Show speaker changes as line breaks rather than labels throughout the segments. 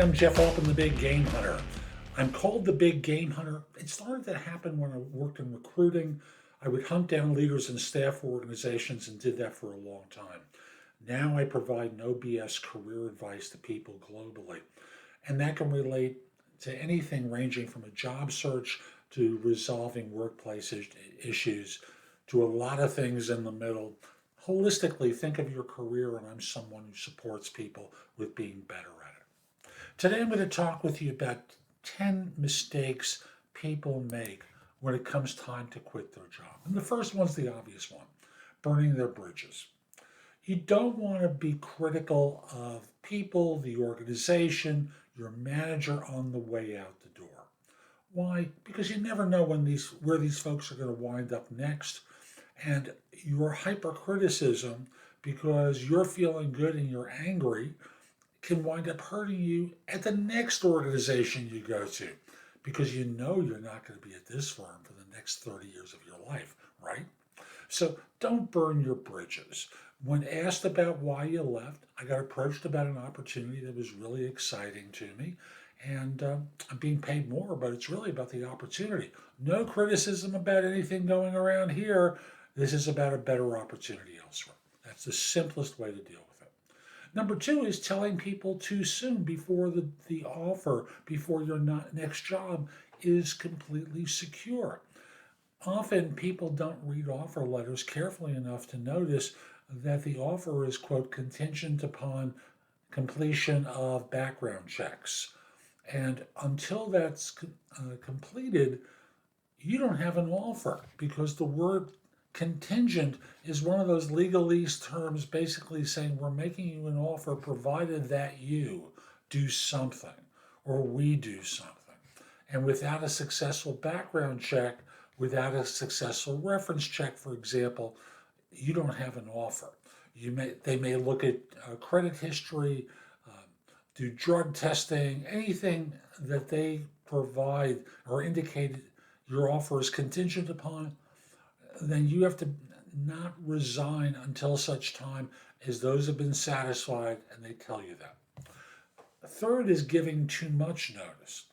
I'm Jeff Altman, the Big Game Hunter. I'm called the Big Game Hunter. It started to happen when I worked in recruiting. I would hunt down leaders and staff for organizations and did that for a long time. Now I provide no BS career advice to people globally. And that can relate to anything ranging from a job search to resolving workplace issues to a lot of things in the middle. Holistically, think of your career, and I'm someone who supports people with being better at it. Today, I'm going to talk with you about 10 mistakes people make when it comes time to quit their job. And the first one's the obvious one, burning their bridges. You don't want to be critical of people, the organization, your manager on the way out the door. Why? Because you never know where these folks are going to wind up next. And your hypercriticism, because you're feeling good and you're angry, can wind up hurting you at the next organization you go to, because you know you're not going to be at this firm for the next 30 years of your life, right? So don't burn your bridges. When asked about why you left, I got approached about an opportunity that was really exciting to me, and I'm being paid more, but it's really about the opportunity. No criticism about anything going around here. This is about a better opportunity elsewhere. That's the simplest way to deal with it. Number two is telling people too soon before the offer, before your next job is completely secure. Often people don't read offer letters carefully enough to notice that the offer is, quote, contingent upon completion of background checks. And until that's completed, you don't have an offer, because the word contingent is one of those legalese terms basically saying we're making you an offer provided that you do something or we do something. And without a successful background check, without a successful reference check, for example, you don't have an offer. They may look at credit history, do drug testing, anything that they provide or indicate your offer is contingent upon, then you have to not resign until such time as those have been satisfied and they tell you that. Third is giving too much notice.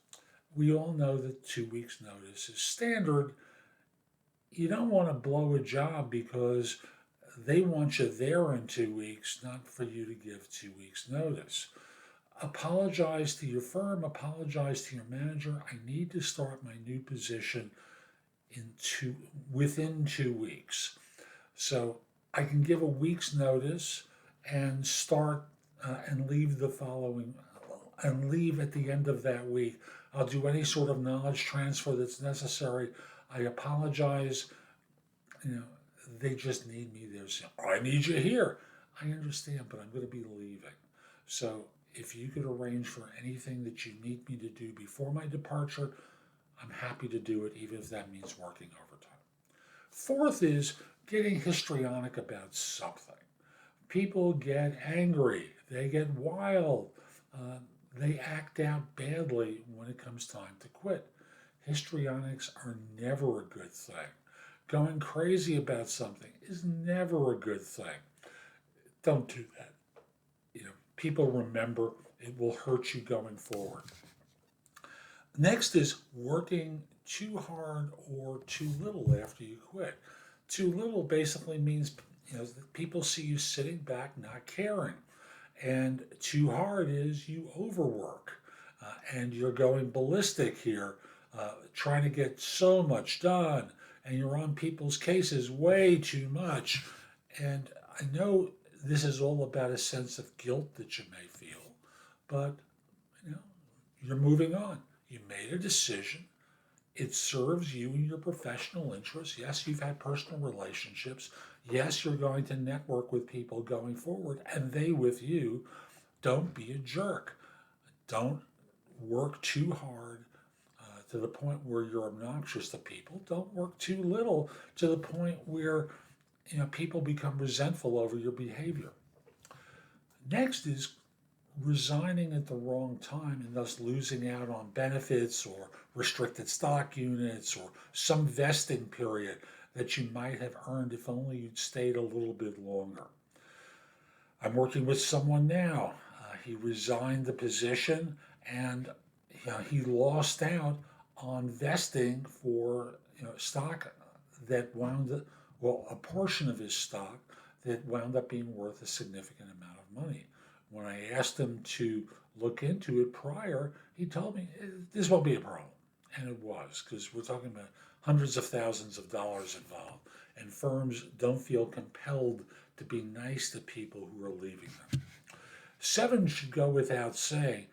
We all know that 2 weeks notice is standard. You don't want to blow a job because they want you there in 2 weeks, not for you to give 2 weeks notice. Apologize to your firm, apologize to your manager. I need to start my new position within 2 weeks. So I can give a week's notice and start and leave at the end of that week. I'll do any sort of knowledge transfer that's necessary. I apologize. They just need me there. So, I need you here. I understand, but I'm going to be leaving. So if you could arrange for anything that you need me to do before my departure, I'm happy to do it, even if that means working overtime. Fourth is getting histrionic about something. People get angry. They get wild. They act out badly when it comes time to quit. Histrionics are never a good thing. Going crazy about something is never a good thing. Don't do that. People remember, it will hurt you going forward. Next is working too hard or too little after you quit. Too little basically means people see you sitting back, not caring. And too hard is you overwork and you're going ballistic here, trying to get so much done, and you're on people's cases way too much. And I know this is all about a sense of guilt that you may feel, but you're moving on. You made a decision. It serves you and your professional interests. Yes, you've had personal relationships. Yes, you're going to network with people going forward, and they with you. Don't be a jerk. Don't work too hard to the point where you're obnoxious to people. Don't work too little to the point where people become resentful over your behavior. Next is resigning at the wrong time and thus losing out on benefits or restricted stock units or some vesting period that you might have earned if only you'd stayed a little bit longer. I'm working with someone now. He resigned the position and he lost out on vesting for stock that wound up, well, a portion of his stock that wound up being worth a significant amount of money. When I asked him to look into it prior, he told me this won't be a problem. And it was, because we're talking about hundreds of thousands of dollars involved. And firms don't feel compelled to be nice to people who are leaving them. 7 should go without saying.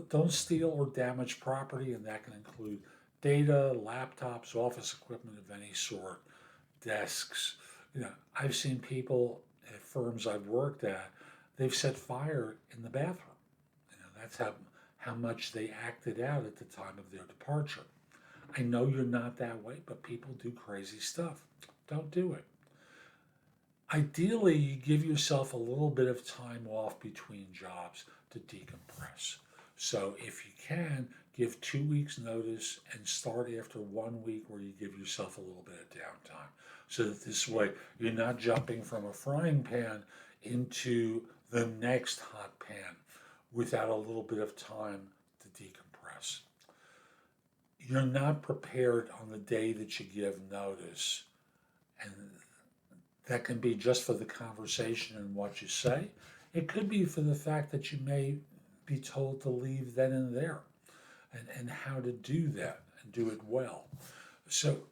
Don't steal or damage property, and that can include data, laptops, office equipment of any sort, desks. I've seen people at firms I've worked at, they've set fire in the bathroom. That's how much they acted out at the time of their departure. I know you're not that way, but people do crazy stuff. Don't do it. Ideally, you give yourself a little bit of time off between jobs to decompress. So if you can, give 2 weeks notice and start after 1 week where you give yourself a little bit of downtime. So that this way you're not jumping from a frying pan into the next hot pan without a little bit of time to decompress. You're not prepared on the day that you give notice, and that can be just for the conversation and what you say. It could be for the fact that you may be told to leave then and there, and how to do that and do it well. So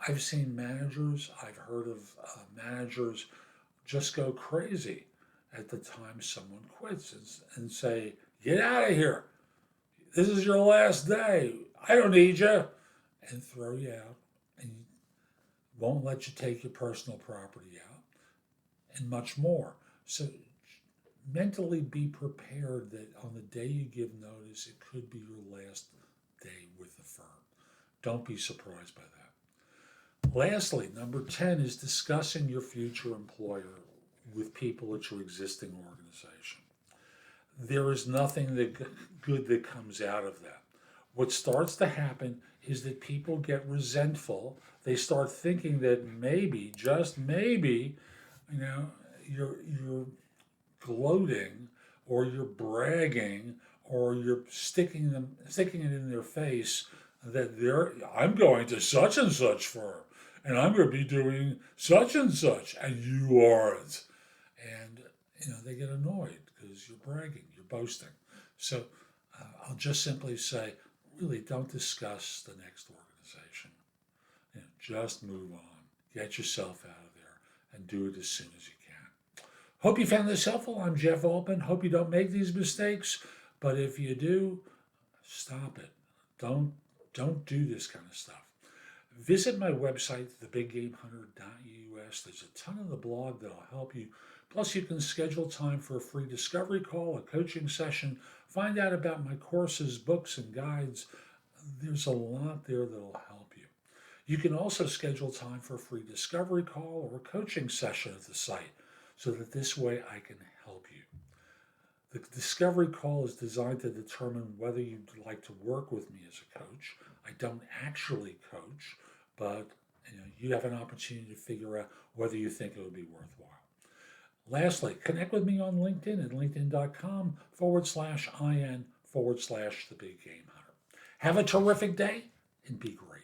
I've seen managers, I've heard of managers just go crazy at the time someone quits and say, "Get out of here. This is your last day. I don't need you," and throw you out, and won't let you take your personal property out, and much more. So mentally be prepared that on the day you give notice, it could be your last day with the firm. Don't be surprised by that. Lastly, number 10 is discussing your future employer with people at your existing organization. There is nothing good that comes out of that. What starts to happen is that people get resentful. They start thinking that maybe, just maybe, you're gloating, or you're bragging, or you're sticking it in their face that I'm going to such and such firm, and I'm going to be doing such and such, and you aren't. And they get annoyed because you're bragging, you're boasting. So I'll just simply say, really don't discuss the next organization. Just move on, get yourself out of there, and do it as soon as you can. Hope you found this helpful. I'm Jeff Altman. Hope you don't make these mistakes, but if you do, stop it. Don't do this kind of stuff. Visit my website, thebiggamehunter.us. There's a ton of the blog that'll help you. Plus, you can schedule time for a free discovery call, a coaching session, find out about my courses, books, and guides. There's a lot there that'll help you. You can also schedule time for a free discovery call or a coaching session at the site, so that this way I can help you. The discovery call is designed to determine whether you'd like to work with me as a coach. I don't actually coach, but you have an opportunity to figure out whether you think it would be worthwhile. Lastly, connect with me on LinkedIn at linkedin.com/IN/The Big Game Hunter. Have a terrific day and be great.